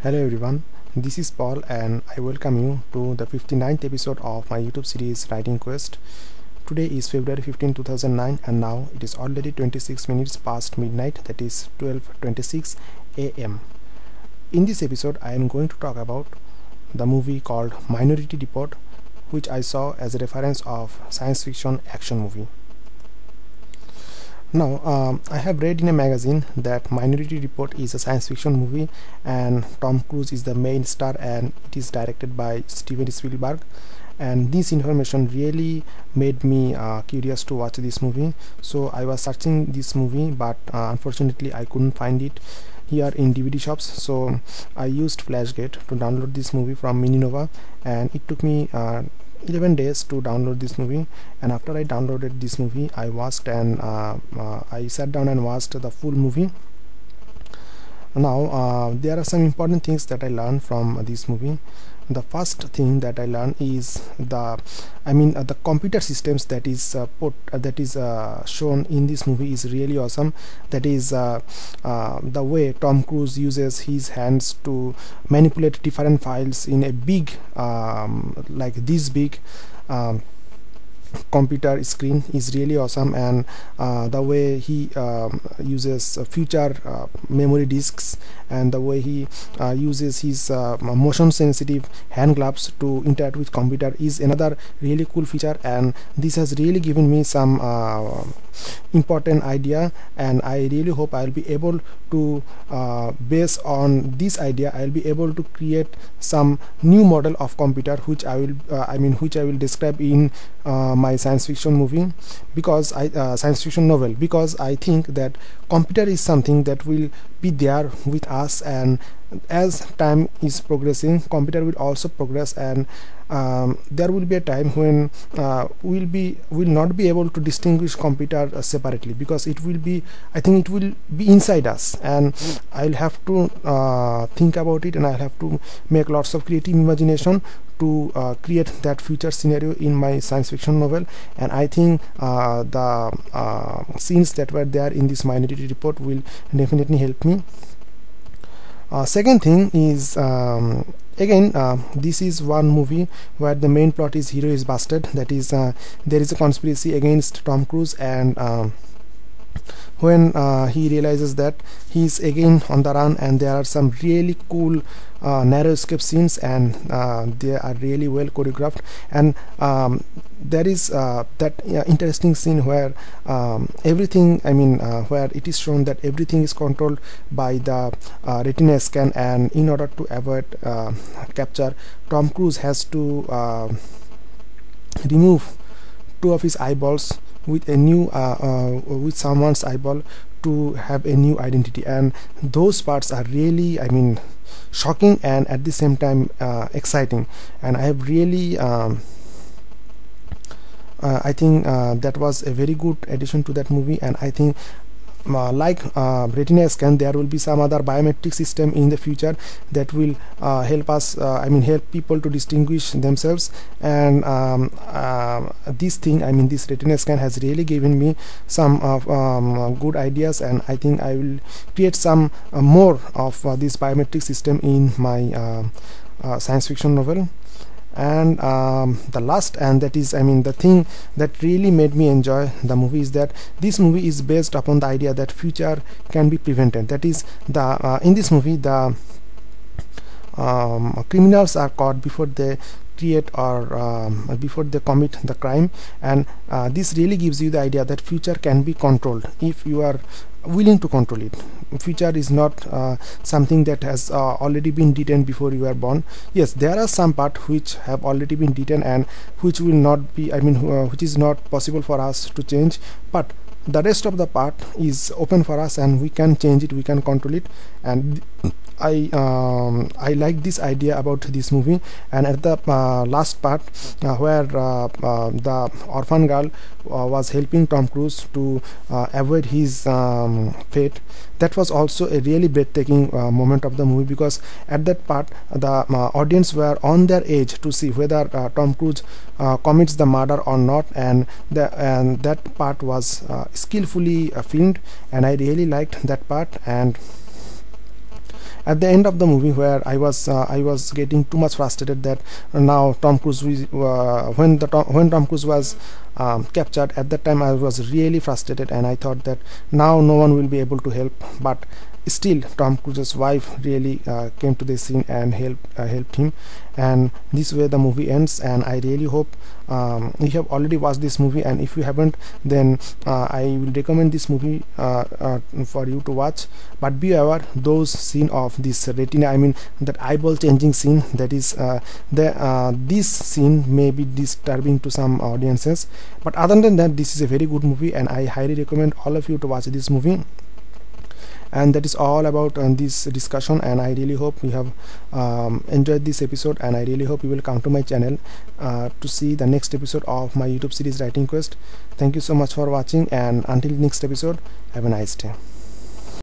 Hello everyone, this is Paul and I welcome you to the 59th episode of my YouTube series Writing Quest. Today is February 15, 2009 and now it is already 26 minutes past midnight, that is 12:26 am. In this episode I am going to talk about the movie called Minority Report, which I saw as a reference of science fiction action movie. Now, I have read in a magazine that Minority Report is a science fiction movie and Tom Cruise is the main star and it is directed by Steven Spielberg, and this information really made me curious to watch this movie. So I was searching this movie, but unfortunately I couldn't find it here in DVD shops, so I used Flashgate to download this movie from Mininova, and it took me 11 days to download this movie. And after I downloaded this movie, I watched and I sat down and watched the full movie. Now there are some important things that I learned from this movie. The first thing that I learned is the computer systems that is shown in this movie is really awesome. That is the way Tom Cruise uses his hands to manipulate different files in a big like this big computer screen is really awesome, and the way he uses future memory disks, and the way he uses his motion sensitive hand gloves to interact with computer is another really cool feature, and this has really given me some important idea, and I really hope I'll be able to based on this idea I'll be able to create some new model of computer which I will describe in my science fiction movie, because science fiction novel, because I think that computer is something that will be there with us, and as time is progressing computer will also progress, and there will be a time when will not be able to distinguish computer separately, because it will be, I think it will be inside us, and I'll have to think about it, and I'll have to make lots of creative imagination to create that future scenario in my science fiction novel. And I think the scenes that were there in this Minority Report will definitely help me. Second thing is again this is one movie where the main plot is hero is busted, that is there is a conspiracy against Tom Cruise, and when he realizes that he's again on the run, and there are some really cool narrow escape scenes, and they are really well choreographed, and there is that interesting scene where everything, where it is shown that everything is controlled by the retina scan, and in order to avoid capture, Tom Cruise has to remove two of his eyeballs with a new with someone's eyeball to have a new identity, and those parts are really shocking and at the same time exciting, and I have really I think that was a very good addition to that movie. And I think like retina scan, there will be some other biometric system in the future that will help us help people to distinguish themselves, and this thing, this retina scan has really given me some good ideas, and I think I will create some more of this biometric system in my science fiction novel. And the last, and that is the thing that really made me enjoy the movie, is that this movie is based upon the idea that future can be prevented. That is the in this movie the criminals are caught before they create or before they commit the crime, and this really gives you the idea that future can be controlled if you are willing to control it. Future is not something that has already been written before you are born. Yes, there are some parts which have already been written and which will not be which is not possible for us to change, but the rest of the part is open for us, and we can change it, we can control it. And I like this idea about this movie. And at the last part where the orphan girl was helping Tom Cruise to avoid his fate, that was also a really breathtaking moment of the movie, because at that part the audience were on their edge to see whether Tom Cruise commits the murder or not, and that part was skillfully filmed, and I really liked that part. And at the end of the movie, where I was getting too much frustrated that now Tom Cruise when Tom Cruise was captured. At that time I was really frustrated, and I thought that now no one will be able to help, but still Tom Cruise's wife really came to the scene and helped him, and this way the movie ends. And I really hope you have already watched this movie, and if you haven't, then I will recommend this movie for you to watch. But be aware, those scene of this retina, I mean that eyeball changing scene, that is this scene may be disturbing to some audiences, but other than that, this is a very good movie, and I highly recommend all of you to watch this movie. And that is all about this discussion, and I really hope you have enjoyed this episode, and I really hope you will come to my channel to see the next episode of my YouTube series Writing Quest. Thank you so much for watching, and until next episode, have a nice day.